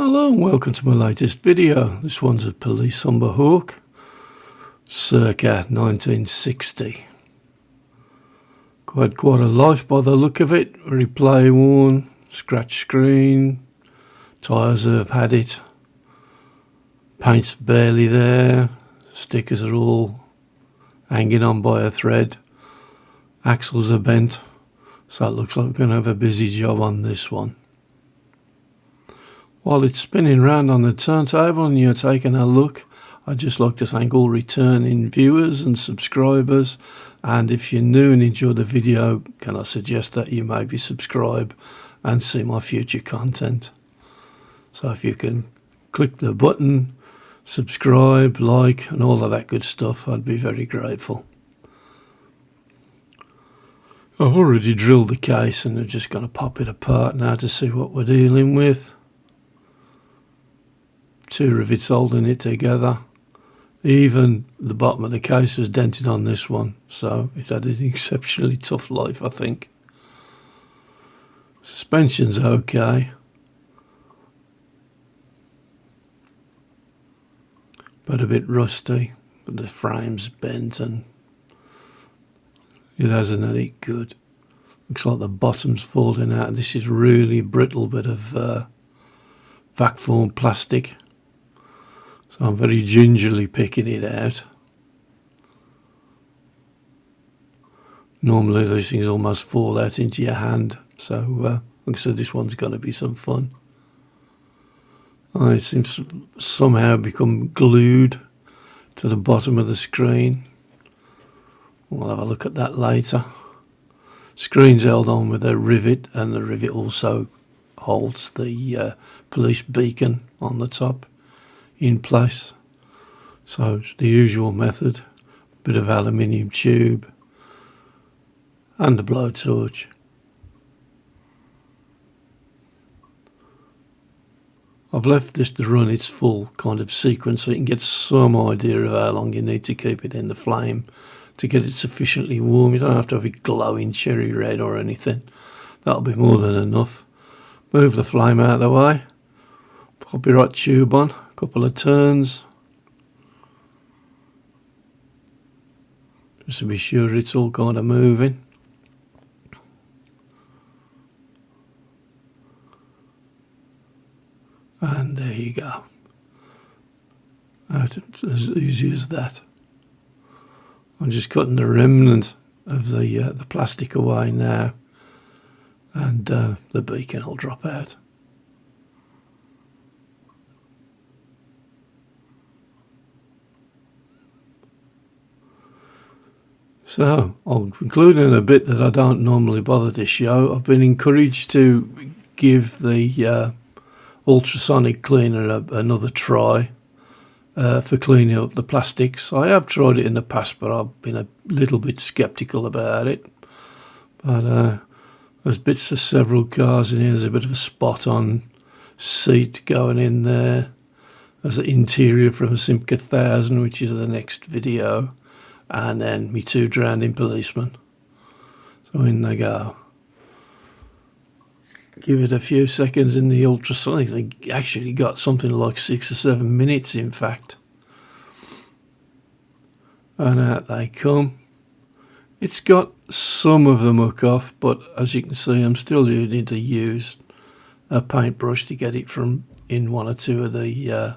Hello and welcome to my latest video. This one's a Dinky Humber Hawk, circa 1960. Quite a life by the look of it. Very play worn, scratch screen, tyres have had it, paint's barely there, stickers are all hanging on by a thread, axles are bent, so it looks like we're going to have a busy job on this one. While it's spinning round on the turntable and you're taking a look, I'd just like to thank all returning viewers and subscribers, and if you're new and enjoy the video, can I suggest that you maybe subscribe and see my future content. So if you can click the button, subscribe, like and all of that good stuff, I'd be very grateful. I've already drilled the case and I'm just going to pop it apart now to see what we're dealing with. Two rivets holding it together. Even the bottom of the case was dented on this one, so it had an exceptionally tough life, I think. Suspension's okay, but a bit rusty, but the frame's bent and it hasn't had it good. Looks like the bottom's falling out. This is really brittle bit of vac form plastic. So I'm very gingerly picking it out. Normally these things almost fall out into your hand, so like I said, this one's going to be some fun. It seems to somehow become glued to the bottom of the screen. We'll have a look at that later. Screen's held on with a rivet, and the rivet also holds the police beacon on the top in place. So it's the usual method, bit of aluminium tube and the blowtorch. I've left this to run its full kind of sequence so you can get some idea of how long you need to keep it in the flame to get it sufficiently warm. You don't have to have it glowing cherry red or anything. That'll be more than enough. Move the flame out of the way, pop your hot tube on, couple of turns just to be sure it's all kind of moving. And there you go. Out as easy as that. I'm just cutting the remnant of the plastic away now, and the beacon will drop out. So, I'll conclude in a bit that I don't normally bother to show. I've been encouraged to give the ultrasonic cleaner another try for cleaning up the plastics. I have tried it in the past, but I've been a little bit sceptical about it. But there's bits of several cars in here. There's a bit of a spot on seat going in there. There's the interior from Circa 1000, which is the next video. And then me two drowning policemen. So in they go. Give it a few seconds in the ultrasonic. They actually got something like 6 or 7 minutes, in fact. And out they come. It's got some of the muck off, but as you can see, I'm still needing to use a paintbrush to get it from in one or two of the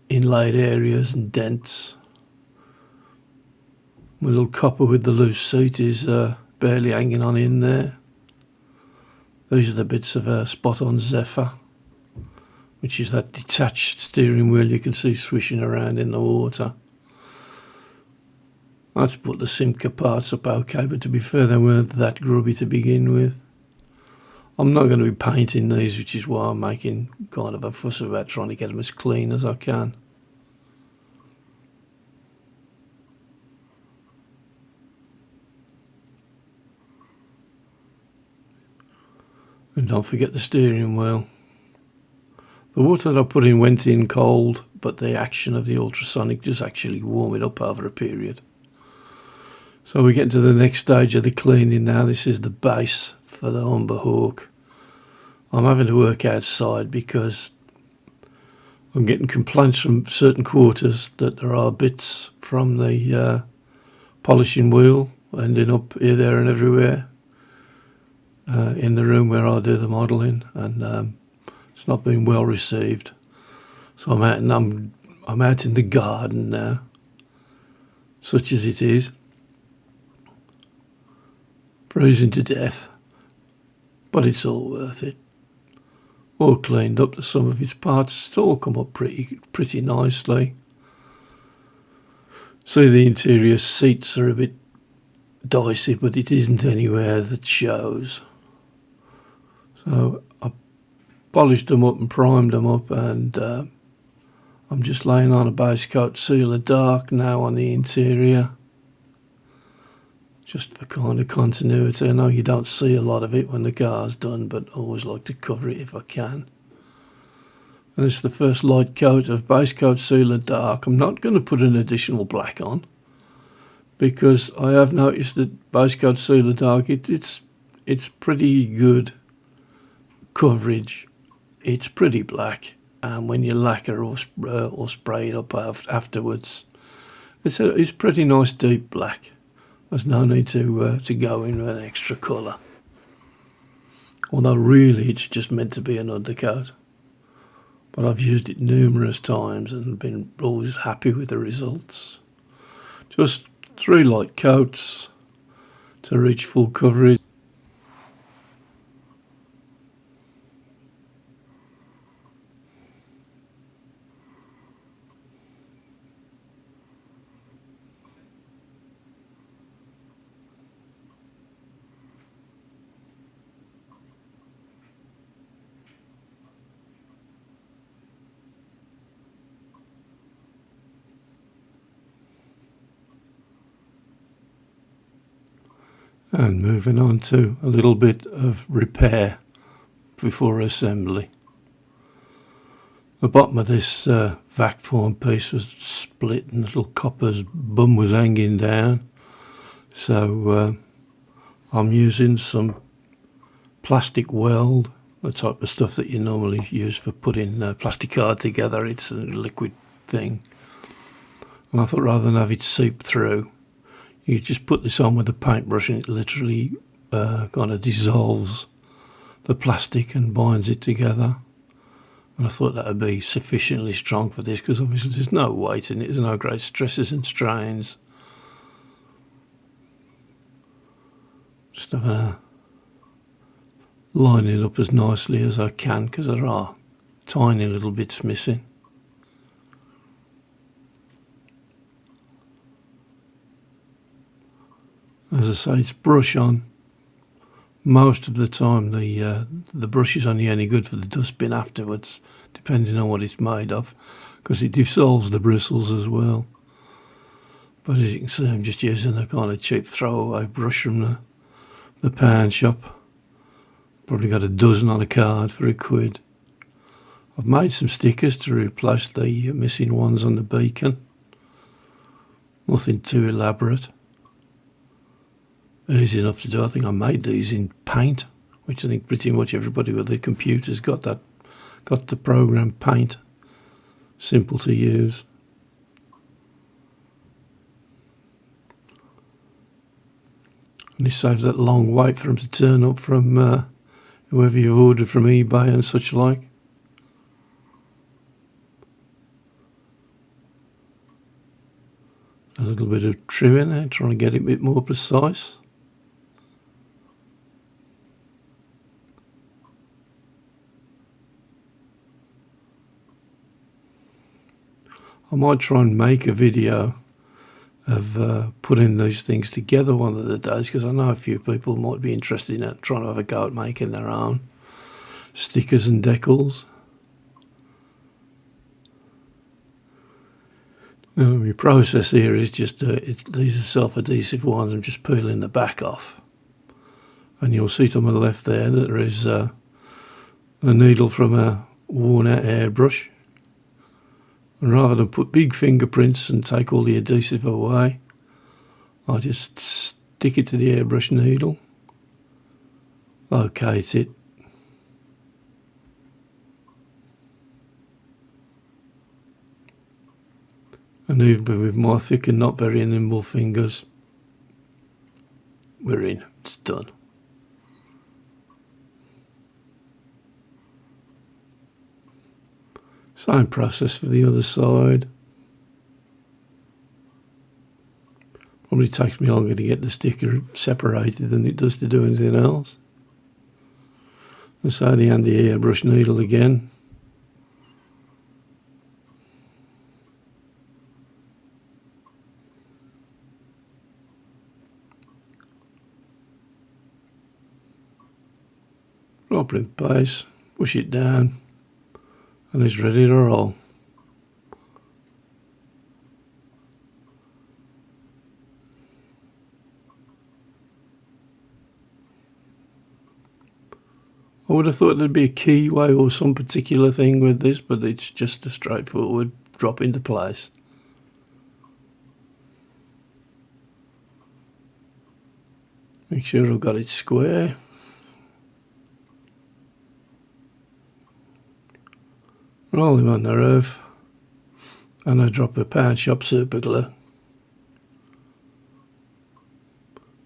inlaid areas and dents. My little copper with the loose seat is barely hanging on in there. These are the bits of spot-on Zephyr, which is that detached steering wheel you can see swishing around in the water. Let's put the Circa parts up okay, but to be fair, they weren't that grubby to begin with. I'm not going to be painting these, which is why I'm making kind of a fuss about trying to get them as clean as I can. And don't forget the steering wheel. The water that I put in went in cold, but the action of the ultrasonic just actually warm it up over a period. So we get to the next stage of the cleaning now. This is the base for the Humber Hawk. I'm having to work outside because I'm getting complaints from certain quarters that there are bits from the polishing wheel ending up here, there and everywhere in the room where I do the modelling, and it's not been well received. So I'm out, and I'm out in the garden now, such as it is, freezing to death, but it's all worth it. All cleaned up to some of its parts. It's all come up pretty nicely. See, the interior seats are a bit dicey, but it isn't anywhere that shows. So I polished them up and primed them up, and I'm just laying on a base coat sealer dark now on the interior, just for kind of continuity. I know you don't see a lot of it when the car's done, but I always like to cover it if I can. And this is the first light coat of base coat sealer dark. I'm not going to put an additional black on, because I have noticed that base coat sealer dark, it's pretty good coverage. It's pretty black, and when you lacquer or spray it up afterwards, it's pretty nice deep black. There's no need to go in with an extra colour. Although really it's just meant to be an undercoat. But I've used it numerous times and been always happy with the results. Just 3 light coats to reach full coverage. And moving on to a little bit of repair before assembly. The bottom of this vac form piece was split and the little copper's bum was hanging down. So I'm using some plastic weld, the type of stuff that you normally use for putting plastic card together. It's a liquid thing. And I thought rather than have it seep through, you just put this on with a paintbrush and it literally kind of dissolves the plastic and binds it together. And I thought that would be sufficiently strong for this, because obviously there's no weight in it, there's no great stresses and strains. Just having to line it up as nicely as I can, because there are tiny little bits missing. As I say, it's brush on. Most of the time the brush is only any good for the dustbin afterwards, depending on what it's made of, because it dissolves the bristles as well. But as you can see, I'm just using a kind of cheap throwaway brush from the pound shop. Probably got a dozen on a card for £1. I've made some stickers to replace the missing ones on the beacon. Nothing too elaborate. Easy enough to do. I think I made these in Paint, which I think pretty much everybody with their computers got the program Paint. Simple to use. And this saves that long wait for them to turn up from whoever you've ordered from eBay and such like. A little bit of trimming there, trying to get it a bit more precise. I might try and make a video of putting these things together one of the days, because I know a few people might be interested in trying to have a go at making their own stickers and decals. Now, my process here is just, these are self-adhesive ones. I'm just peeling the back off. And you'll see to my left there that there is a needle from a worn-out airbrush. And rather than put big fingerprints and take all the adhesive away, I just stick it to the airbrush needle, locate it, And even with my thick and not very nimble fingers, we're in. It's done. Same process for the other side. Probably takes me longer to get the sticker separated than it does to do anything else. And so the handy airbrush needle again. Drop it in place, push it down, and it's ready to roll. I would have thought there'd be a keyway or some particular thing with this, but it's just a straightforward drop into place. Make sure I've got it square. Roll him on the roof, and I drop a pound shop super glue.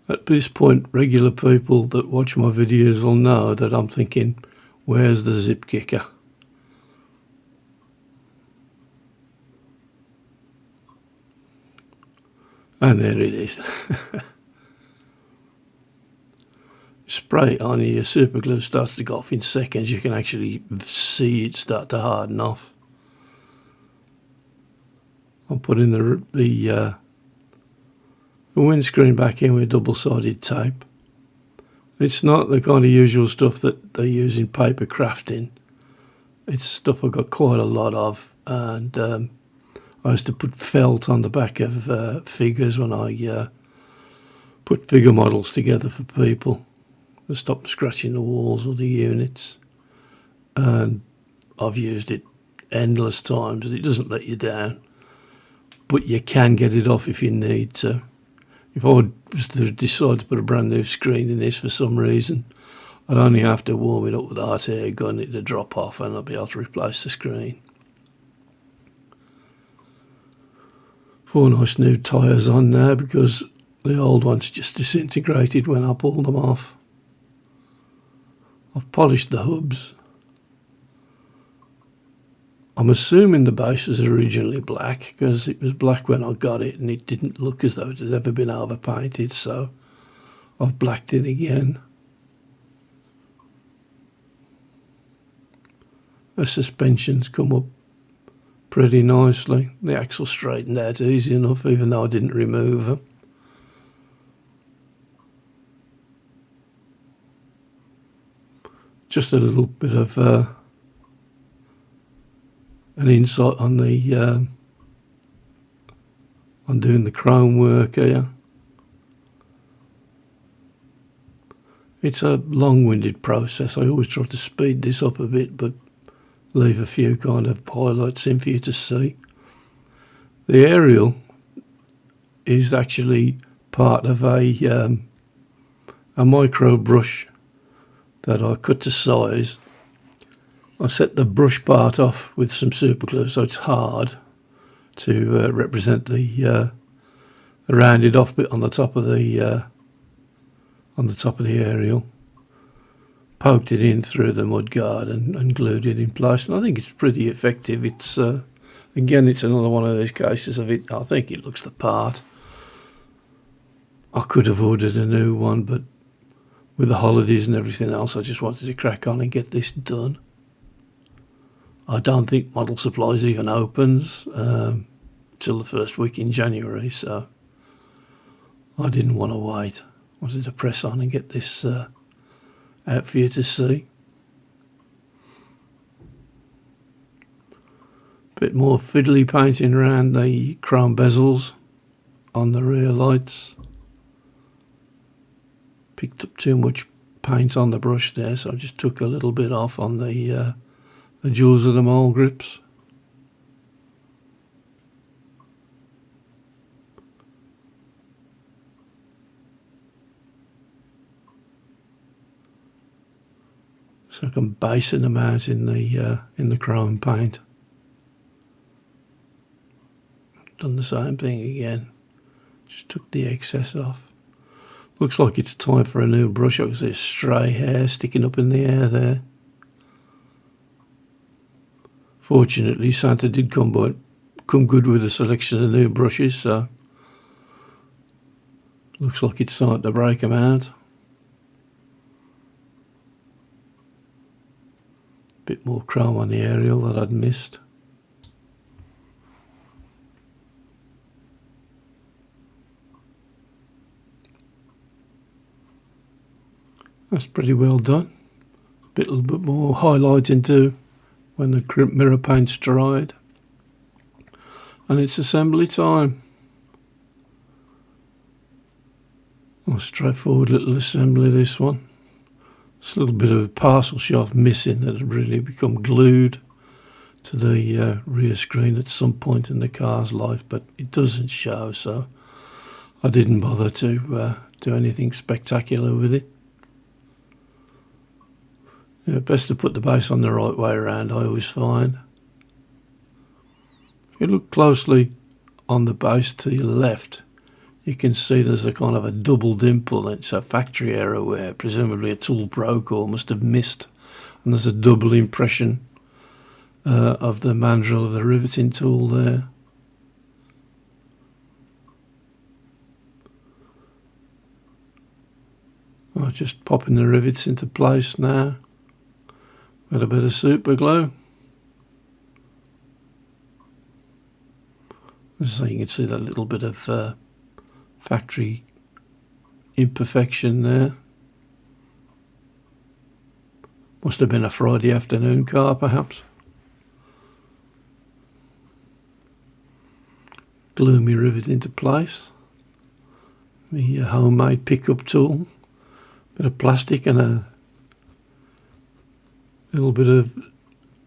At this point, regular people that watch my videos will know that I'm thinking, where's the zip kicker? And there it is. Spray it on, your super glue starts to go off in seconds. You can actually see it start to harden off. I'll put in the windscreen back in with double-sided tape. It's not the kind of usual stuff that they use in paper crafting. It's stuff I've got quite a lot of, and I used to put felt on the back of figures when I put figure models together for people to stop them scratching the walls or the units. And I've used it endless times, and it doesn't let you down. But you can get it off if you need to. If I was to decide to put a brand new screen in this for some reason, I'd only have to warm it up with a hot air gun, it'd drop off, and I'd be able to replace the screen. 4 nice new tyres on now because the old ones just disintegrated when I pulled them off. I've polished the hubs. I'm assuming the base was originally black because it was black when I got it and it didn't look as though it had ever been overpainted, so I've blacked it again. The suspensions come up pretty nicely. The axle straightened out easy enough even though I didn't remove them. Just a little bit of an insight on the on doing the chrome work here. It's a long-winded process. I always try to speed this up a bit, but leave a few kind of highlights in for you to see. The aerial is actually part of a micro brush that I cut to size. I set the brush part off with some super glue so it's hard to represent the rounded off bit on the top of the aerial. Poked it in through the mudguard and glued it in place, and I think it's pretty effective. It's again, it's another one of those cases of it. I think it looks the part. I could have ordered a new one, but with the holidays and everything else, I just wanted to crack on and get this done. I don't think Model Supplies even opens till the first week in January, so I didn't want to wait. I wanted to press on and get this out for you to see. Bit more fiddly painting around the chrome bezels on the rear lights. Picked up too much paint on the brush there, so I just took a little bit off on the jewels of the mole grips. So I can basin them out in the chrome paint. done the same thing again. Just took the excess off. Looks like it's time for a new brush. I can see stray hair sticking up in the air there. Fortunately, Santa did come good with a selection of new brushes, so looks like it's starting to break them out. Bit more chrome on the aerial that I'd missed. That's pretty well done. A little bit more highlighting too when the mirror paint's dried. And it's assembly time. A straightforward little assembly, this one. It's a little bit of a parcel shelf missing that had really become glued to the rear screen at some point in the car's life, but it doesn't show, so I didn't bother to do anything spectacular with it. Yeah, best to put the base on the right way around, I always find. If you look closely on the base to your left, you can see there's a kind of a double dimple. It's a factory error where presumably a tool broke or must have missed, and there's a double impression of the mandrel of the riveting tool there. I'm just popping the rivets into place now. Got a bit of super glue. So you can see that little bit of factory imperfection there. Must have been a Friday afternoon car, perhaps. Glue my rivet into place. The homemade pickup tool. Bit of plastic and a little bit of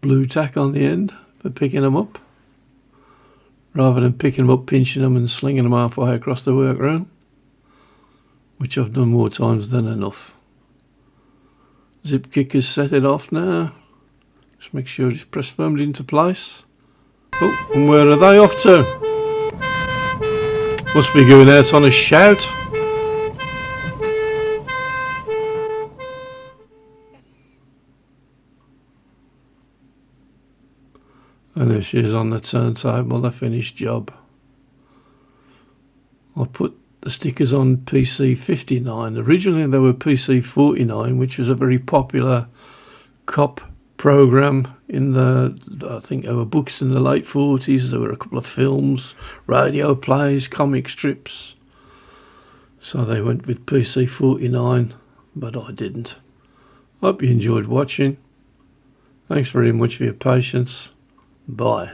blue tack on the end for picking them up, rather than picking them up, pinching them and slinging them halfway across the workroom, which I've done more times than enough. Zip kickers set it off now. Just make sure it's pressed firmly into place. Oh, and where are they off to? Must be going out on a shout. And there she is on the turntable, the finished job. I put the stickers on PC59. Originally they were PC49, which was a very popular cop program in the, I think there were books in the late 40s, there were a couple of films, radio plays, comic strips. So they went with PC49, but I didn't. Hope you enjoyed watching. Thanks very much for your patience. Bye.